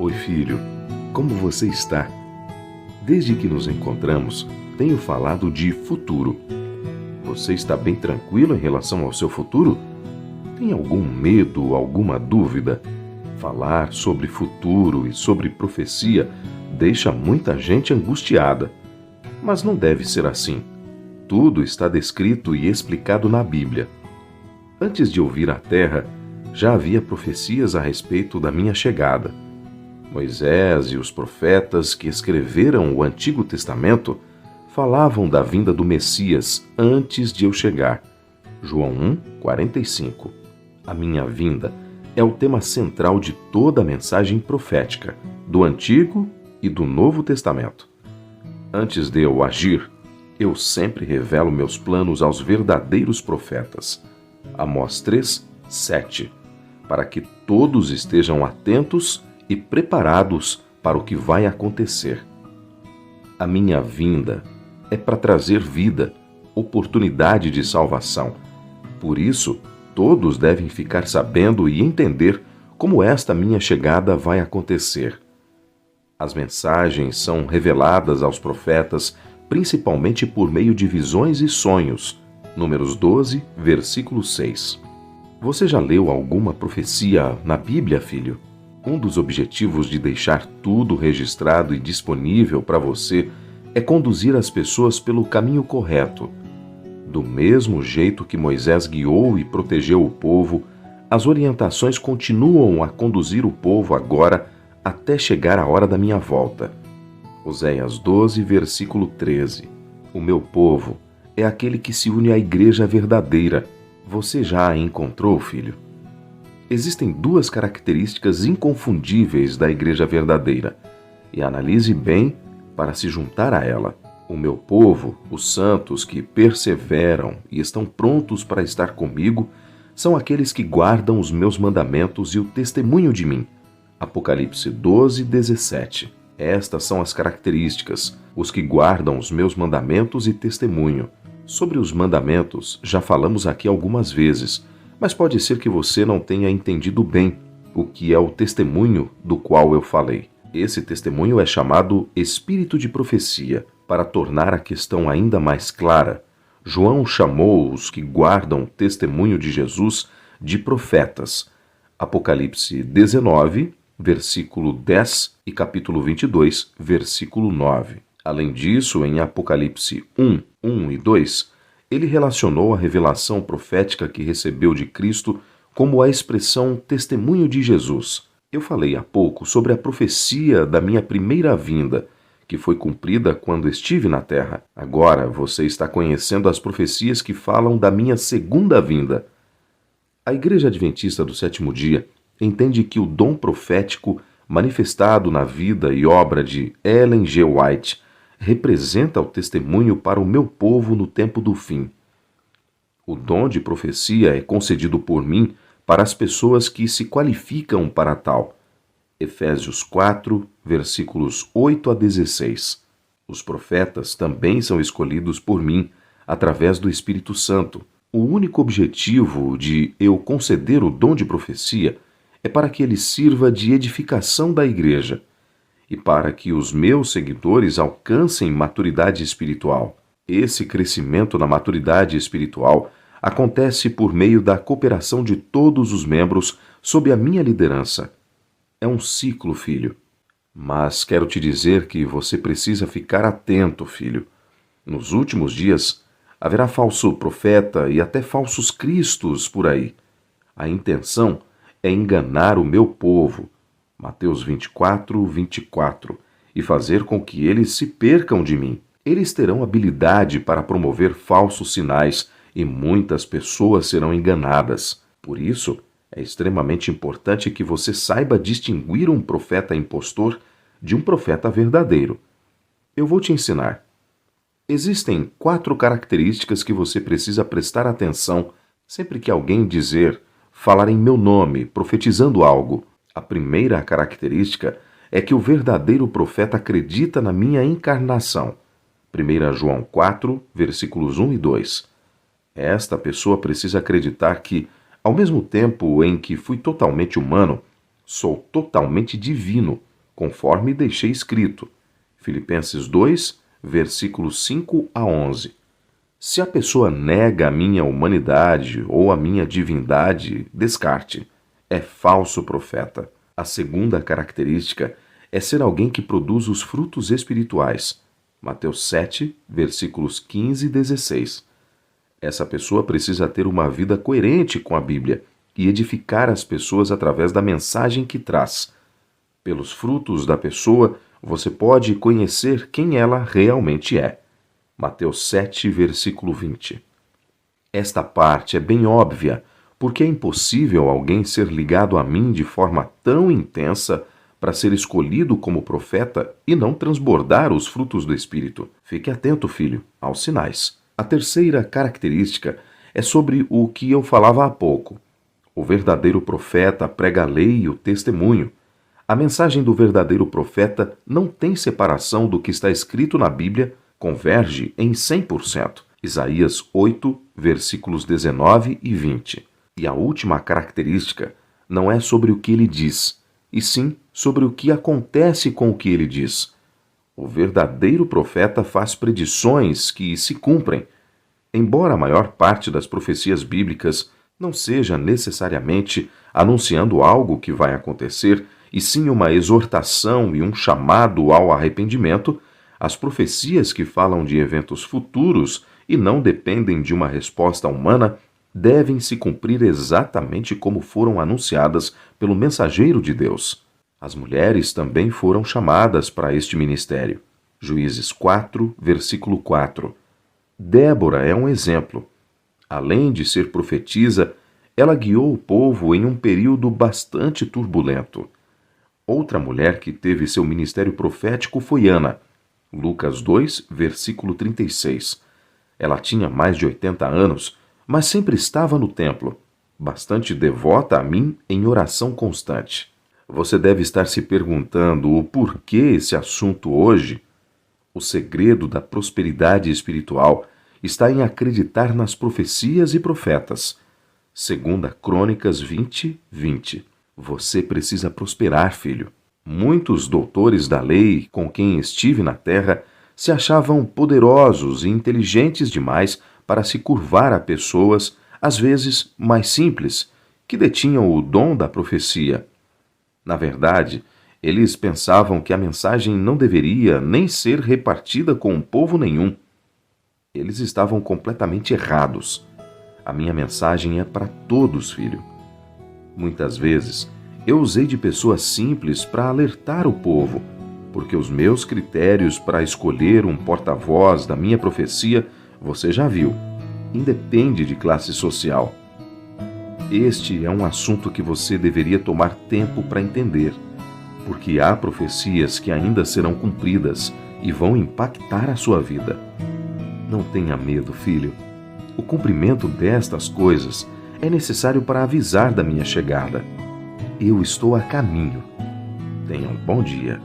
Oi, filho, como você está? Desde que nos encontramos, tenho falado de futuro. Você está bem tranquilo em relação ao seu futuro? Tem algum medo, alguma dúvida? Falar sobre futuro e sobre profecia deixa muita gente angustiada. Mas não deve ser assim. Tudo está descrito e explicado na Bíblia. Antes de eu vir à Terra, já havia profecias a respeito da minha chegada. Moisés e os profetas que escreveram o Antigo Testamento falavam da vinda do Messias antes de eu chegar. João 1:45. A minha vinda é o tema central de toda a mensagem profética, do Antigo e do Novo Testamento. Antes de eu agir, eu sempre revelo meus planos aos verdadeiros profetas. Amós 3:7. Para que todos estejam atentos e preparados para o que vai acontecer. A minha vinda é para trazer vida, oportunidade de salvação. Por isso, todos devem ficar sabendo e entender como esta minha chegada vai acontecer. As mensagens são reveladas aos profetas principalmente por meio de visões e sonhos. Números 12, versículo 6. Você já leu alguma profecia na Bíblia, filho? Um dos objetivos de deixar tudo registrado e disponível para você é conduzir as pessoas pelo caminho correto. Do mesmo jeito que Moisés guiou e protegeu o povo, as orientações continuam a conduzir o povo agora até chegar a hora da minha volta. Oséias 12, versículo 13. O meu povo é aquele que se une à igreja verdadeira. Você já a encontrou, filho? Existem duas características inconfundíveis da igreja verdadeira, e analise bem para se juntar a ela. O meu povo, os santos que perseveram e estão prontos para estar comigo, são aqueles que guardam os meus mandamentos e o testemunho de mim. Apocalipse 12, 17. Estas são as características, os que guardam os meus mandamentos e testemunho. Sobre os mandamentos, já falamos aqui algumas vezes, mas pode ser que você não tenha entendido bem o que é o testemunho do qual eu falei. Esse testemunho é chamado Espírito de Profecia. Para tornar a questão ainda mais clara, João chamou os que guardam o testemunho de Jesus de profetas. Apocalipse 19, versículo 10 e capítulo 22, versículo 9. Além disso, em Apocalipse 1 e 2, ele relacionou a revelação profética que recebeu de Cristo como a expressão testemunho de Jesus. Eu falei há pouco sobre a profecia da minha primeira vinda, que foi cumprida quando estive na Terra. Agora você está conhecendo as profecias que falam da minha segunda vinda. A Igreja Adventista do Sétimo Dia entende que o dom profético manifestado na vida e obra de Ellen G. White representa o testemunho para o meu povo no tempo do fim. O dom de profecia é concedido por mim para as pessoas que se qualificam para tal. Efésios 4, versículos 8 a 16. Os profetas também são escolhidos por mim através do Espírito Santo. O único objetivo de eu conceder o dom de profecia é para que ele sirva de edificação da igreja e para que os meus seguidores alcancem maturidade espiritual. Esse crescimento na maturidade espiritual acontece por meio da cooperação de todos os membros sob a minha liderança. É um ciclo, filho. Mas quero te dizer que você precisa ficar atento, filho. Nos últimos dias, haverá falso profeta e até falsos cristos por aí. A intenção é enganar o meu povo. Mateus 24, 24, e fazer com que eles se percam de mim. Eles terão habilidade para promover falsos sinais e muitas pessoas serão enganadas. Por isso, é extremamente importante que você saiba distinguir um profeta impostor de um profeta verdadeiro. Eu vou te ensinar. Existem 4 características que você precisa prestar atenção sempre que alguém falar em meu nome, profetizando algo. A primeira característica é que o verdadeiro profeta acredita na minha encarnação. 1 João 4, versículos 1 e 2. Esta pessoa precisa acreditar que, ao mesmo tempo em que fui totalmente humano, sou totalmente divino. conforme deixei escrito. Filipenses 2, versículos 5 a 11. Se a pessoa nega a minha humanidade ou a minha divindade, descarte. É falso profeta. A segunda característica é ser alguém que produz os frutos espirituais. Mateus 7, versículos 15 e 16. Essa pessoa precisa ter uma vida coerente com a Bíblia e edificar as pessoas através da mensagem que traz. Pelos frutos da pessoa, você pode conhecer quem ela realmente é. Mateus 7, versículo 20. Esta parte é bem óbvia, porque é impossível alguém ser ligado a mim de forma tão intensa para ser escolhido como profeta e não transbordar os frutos do Espírito. Fique atento, filho, aos sinais. A terceira característica é sobre o que eu falava há pouco. O verdadeiro profeta prega a lei e o testemunho. A mensagem do verdadeiro profeta não tem separação do que está escrito na Bíblia, converge em 100%. Isaías 8, versículos 19 e 20. E a última característica não é sobre o que ele diz, e sim sobre o que acontece com o que ele diz. O verdadeiro profeta faz predições que se cumprem. Embora a maior parte das profecias bíblicas não seja necessariamente anunciando algo que vai acontecer, e sim uma exortação e um chamado ao arrependimento, as profecias que falam de eventos futuros e não dependem de uma resposta humana devem se cumprir exatamente como foram anunciadas pelo mensageiro de Deus. As mulheres também foram chamadas para este ministério. Juízes 4, versículo 4. Débora é um exemplo. Além de ser profetisa, ela guiou o povo em um período bastante turbulento. Outra mulher que teve seu ministério profético foi Ana. Lucas 2, versículo 36. Ela tinha mais de 80 anos, mas sempre estava no templo, bastante devota a mim em oração constante. Você deve estar se perguntando o porquê esse assunto hoje. O segredo da prosperidade espiritual está em acreditar nas profecias e profetas. Segunda Crônicas 20, 20. Você precisa prosperar, filho. Muitos doutores da lei com quem estive na terra se achavam poderosos e inteligentes demais para se curvar a pessoas, às vezes mais simples, que detinham o dom da profecia. Na verdade, eles pensavam que a mensagem não deveria nem ser repartida com um povo nenhum. Eles estavam completamente errados. A minha mensagem é para todos, filho. Muitas vezes, eu usei de pessoas simples para alertar o povo, porque os meus critérios para escolher um porta-voz da minha profecia, você já viu, independe de classe social. Este é um assunto que você deveria tomar tempo para entender, porque há profecias que ainda serão cumpridas e vão impactar a sua vida. Não tenha medo, filho. O cumprimento destas coisas é necessário para avisar da minha chegada. Eu estou a caminho. Tenha um bom dia.